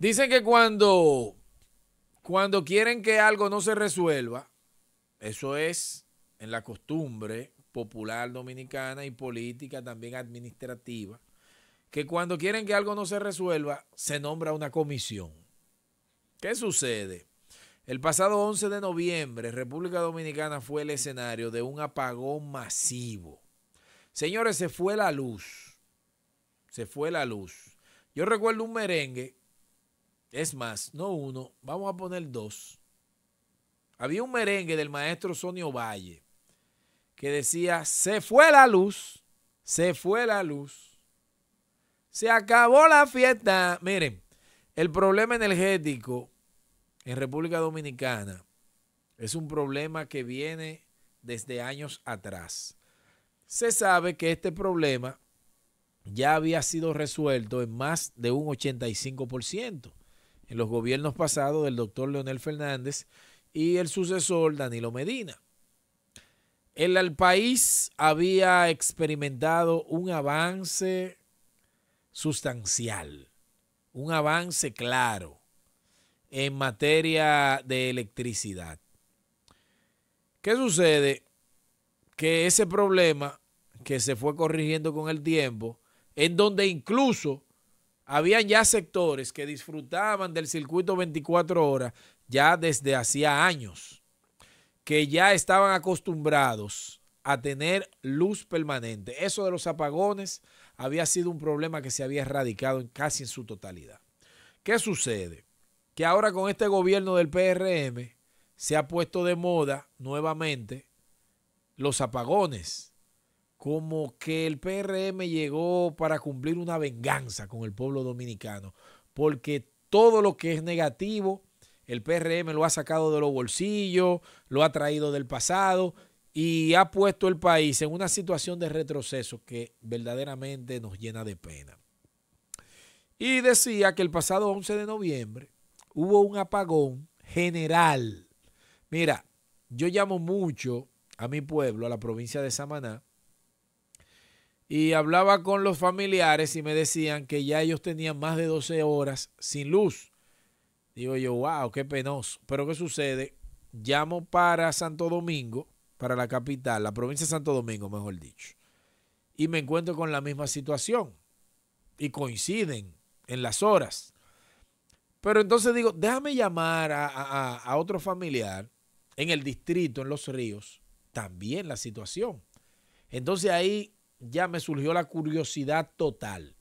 Dicen que cuando quieren que algo no se resuelva, eso es en la costumbre popular dominicana y política también administrativa, que cuando quieren que algo no se resuelva, se nombra una comisión. ¿Qué sucede? El pasado 11 de noviembre, República Dominicana fue el escenario de un apagón masivo. Señores, se fue la luz. Se fue la luz. Yo recuerdo un merengue, es más, no uno, vamos a poner dos. Había un merengue del maestro Sonio Valle que decía, se fue la luz, se fue la luz, se acabó la fiesta. Miren, el problema energético en República Dominicana es un problema que viene desde años atrás. Se sabe que este problema ya había sido resuelto en más de un 85% en los gobiernos pasados del doctor Leonel Fernández y el sucesor Danilo Medina. El país había experimentado un avance sustancial, un avance claro en materia de electricidad. ¿Qué sucede? Que ese problema que se fue corrigiendo con el tiempo, en donde incluso habían ya sectores que disfrutaban del circuito 24 horas ya desde hacía años, que ya estaban acostumbrados a tener luz permanente. Eso de los apagones había sido un problema que se había erradicado casi en su totalidad. ¿Qué sucede? Que ahora con este gobierno del PRM se ha puesto de moda nuevamente los apagones, como que el PRM llegó para cumplir una venganza con el pueblo dominicano, porque todo lo que es negativo, el PRM lo ha sacado de los bolsillos, lo ha traído del pasado y ha puesto el país en una situación de retroceso que verdaderamente nos llena de pena. Y decía que el pasado 11 de noviembre hubo un apagón general. Mira, yo llamo mucho a mi pueblo, a la provincia de Samaná, y hablaba con los familiares y me decían que ya ellos tenían más de 12 horas sin luz. Digo yo, wow, qué penoso. Pero ¿qué sucede? Llamo para Santo Domingo, para la capital, la provincia de Santo Domingo, mejor dicho, y me encuentro con la misma situación y coinciden en las horas. Pero entonces digo, déjame llamar a otro familiar en el distrito, en Los Ríos, también la situación. Entonces ahí ya me surgió la curiosidad total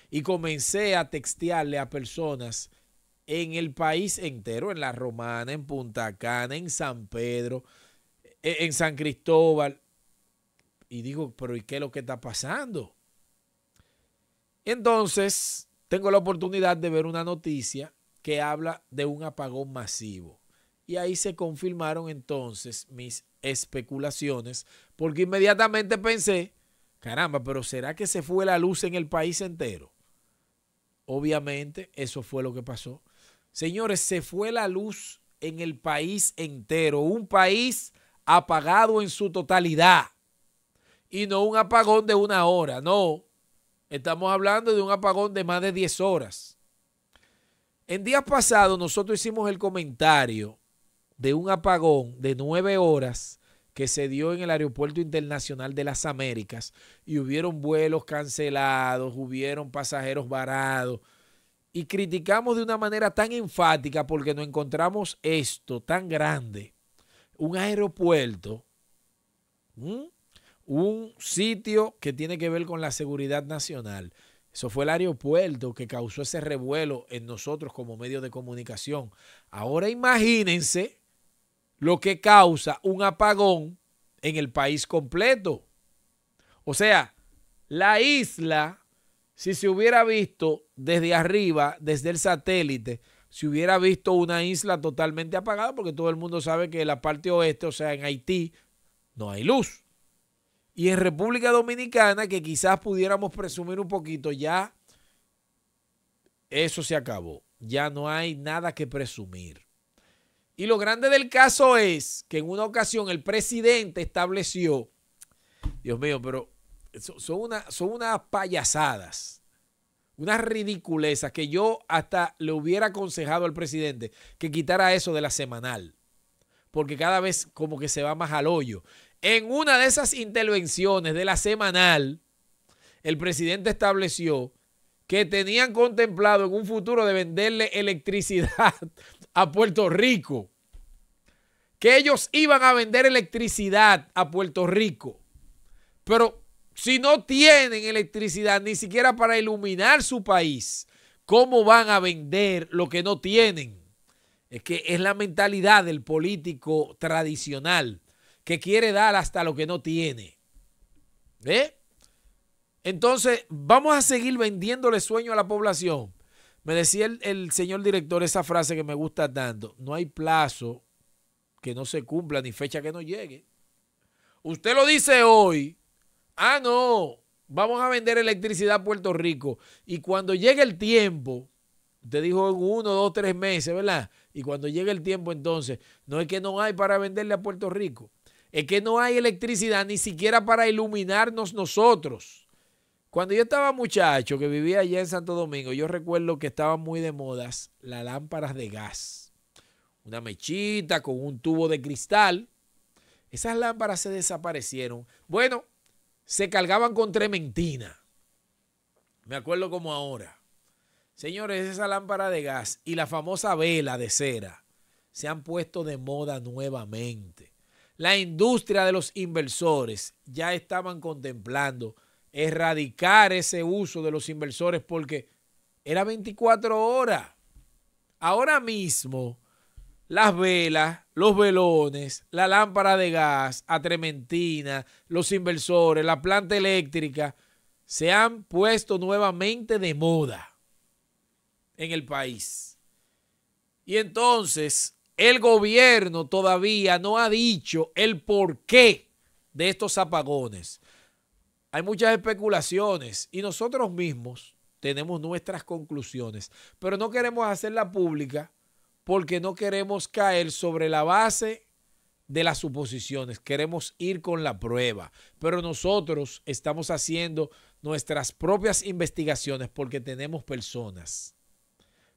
y comencé a textearle a personas en el país entero, en La Romana, en Punta Cana, en San Pedro, en San Cristóbal. Y digo, pero ¿y qué es lo que está pasando? Entonces tengo la oportunidad de ver una noticia que habla de un apagón masivo. Y ahí se confirmaron entonces mis especulaciones, porque inmediatamente pensé, caramba, pero ¿será que se fue la luz en el país entero? Obviamente eso fue lo que pasó. Señores, se fue la luz en el país entero, un país apagado en su totalidad. Y no un apagón de una hora, no. Estamos hablando de un apagón de más de 10 horas. En días pasados nosotros hicimos el comentario de un apagón de 9 horas que se dio en el Aeropuerto Internacional de las Américas y hubieron vuelos cancelados, hubieron pasajeros varados y criticamos de una manera tan enfática porque nos encontramos esto tan grande, un aeropuerto, un sitio que tiene que ver con la seguridad nacional. Eso fue el aeropuerto que causó ese revuelo en nosotros como medio de comunicación. Ahora imagínense lo que causa un apagón en el país completo. O sea, la isla, si se hubiera visto desde arriba, desde el satélite, se hubiera visto una isla totalmente apagada, porque todo el mundo sabe que en la parte oeste, o sea, en Haití, no hay luz. Y en República Dominicana, que quizás pudiéramos presumir un poquito, ya eso se acabó. Ya no hay nada que presumir. Y lo grande del caso es que en una ocasión el presidente estableció, Dios mío, pero son unas payasadas. Una ridiculeza que yo hasta le hubiera aconsejado al presidente que quitara eso de la semanal, porque cada vez como que se va más al hoyo. En una de esas intervenciones de la semanal, el presidente estableció que tenían contemplado en un futuro de venderle electricidad a Puerto Rico, que ellos iban a vender electricidad a Puerto Rico, pero si no tienen electricidad ni siquiera para iluminar su país, ¿cómo van a vender lo que no tienen? Es que es la mentalidad del político tradicional que quiere dar hasta lo que no tiene. Entonces, vamos a seguir vendiéndole sueño a la población. Me decía el señor director esa frase que me gusta tanto: no hay plazo que no se cumpla ni fecha que no llegue. Usted lo dice hoy. No, vamos a vender electricidad a Puerto Rico. Y cuando llegue el tiempo, usted dijo en 1, 2, 3 meses, ¿verdad? Y cuando llegue el tiempo, entonces, no es que no hay para venderle a Puerto Rico. Es que no hay electricidad ni siquiera para iluminarnos nosotros. Cuando yo estaba muchacho, que vivía allá en Santo Domingo, yo recuerdo que estaban muy de modas las lámparas de gas. Una mechita con un tubo de cristal. Esas lámparas se desaparecieron. Bueno, se cargaban con trementina. Me acuerdo como ahora. Señores, esa lámpara de gas y la famosa vela de cera se han puesto de moda nuevamente. La industria de los inversores ya estaban contemplando erradicar ese uso de los inversores porque era 24 horas. Ahora mismo, las velas, los velones, la lámpara de gas, a trementina, los inversores, la planta eléctrica, se han puesto nuevamente de moda en el país. Y entonces, el gobierno todavía no ha dicho el porqué de estos apagones. Hay muchas especulaciones y nosotros mismos tenemos nuestras conclusiones, pero no queremos hacerla pública porque no queremos caer sobre la base de las suposiciones. Queremos ir con la prueba, pero nosotros estamos haciendo nuestras propias investigaciones porque tenemos personas,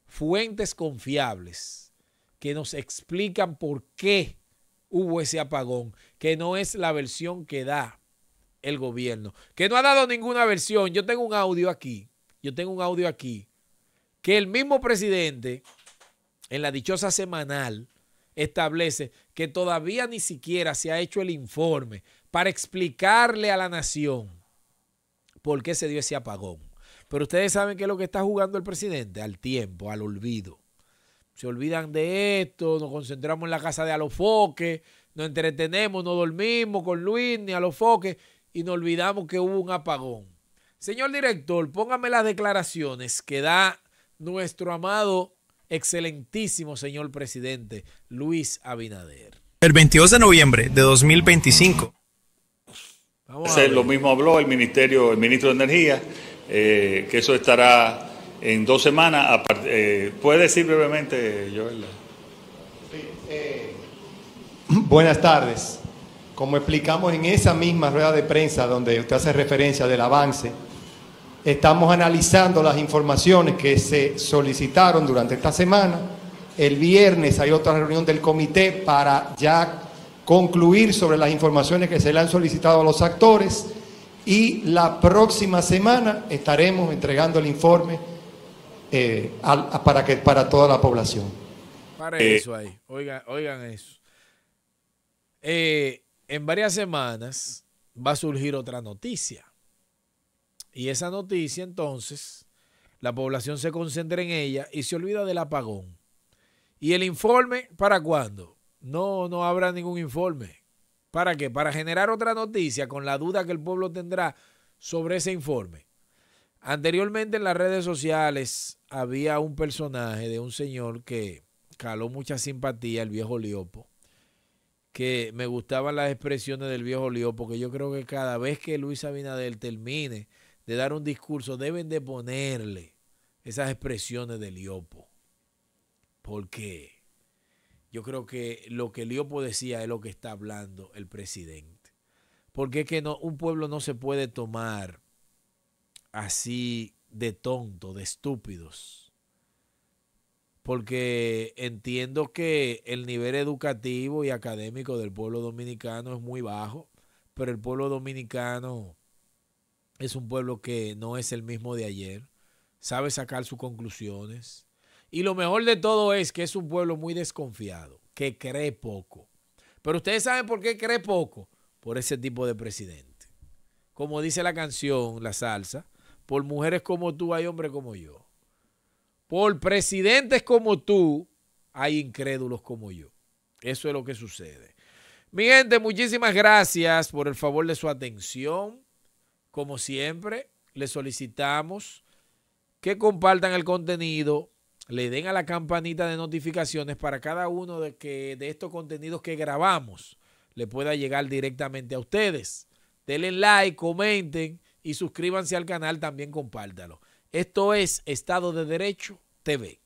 fuentes confiables, que nos explican por qué hubo ese apagón, que no es la versión que da el gobierno, que no ha dado ninguna versión. Yo tengo un audio aquí, que el mismo presidente en la dichosa semanal establece que todavía ni siquiera se ha hecho el informe para explicarle a la nación por qué se dio ese apagón. Pero ustedes saben qué es lo que está jugando el presidente: al tiempo, al olvido. Se olvidan de esto, nos concentramos en la casa de Alofoque, nos entretenemos, no dormimos con Luis ni Alofoque y nos olvidamos que hubo un apagón. Señor director, póngame las declaraciones que da nuestro amado, excelentísimo señor presidente Luis Abinader. El 22 de noviembre de 2025. Lo mismo habló el ministro de Energía, que eso estará en 2 semanas. ¿Puede decir brevemente, Joel? Sí, buenas tardes. Como explicamos en esa misma rueda de prensa donde usted hace referencia del avance, estamos analizando las informaciones que se solicitaron durante esta semana. El viernes hay otra reunión del comité para ya concluir sobre las informaciones que se le han solicitado a los actores, y la próxima semana estaremos entregando el informe para toda la población. Para eso ahí, oigan eso. En varias semanas va a surgir otra noticia. Y esa noticia, entonces, la población se concentra en ella y se olvida del apagón. ¿Y el informe para cuándo? No habrá ningún informe. ¿Para qué? Para generar otra noticia con la duda que el pueblo tendrá sobre ese informe. Anteriormente en las redes sociales había un personaje de un señor que caló mucha simpatía, el viejo Liopo, que me gustaban las expresiones del viejo Liopo, porque yo creo que cada vez que Luis Abinader termine de dar un discurso deben de ponerle esas expresiones de Liopo, porque yo creo que lo que Liopo decía es lo que está hablando el presidente, porque es que un pueblo no se puede tomar así de tonto, de estúpidos. Porque entiendo que el nivel educativo y académico del pueblo dominicano es muy bajo, pero el pueblo dominicano es un pueblo que no es el mismo de ayer, sabe sacar sus conclusiones. Y lo mejor de todo es que es un pueblo muy desconfiado, que cree poco. Pero ustedes saben por qué cree poco, por ese tipo de presidente. Como dice la canción, la salsa, por mujeres como tú hay hombres como yo. Por presidentes como tú hay incrédulos como yo. Eso es lo que sucede. Mi gente, muchísimas gracias por el favor de su atención. Como siempre, les solicitamos que compartan el contenido, le den a la campanita de notificaciones para cada uno de estos contenidos que grabamos le pueda llegar directamente a ustedes. Denle like, comenten y suscríbanse al canal, también compártalo. Esto es Estado de Derecho TV.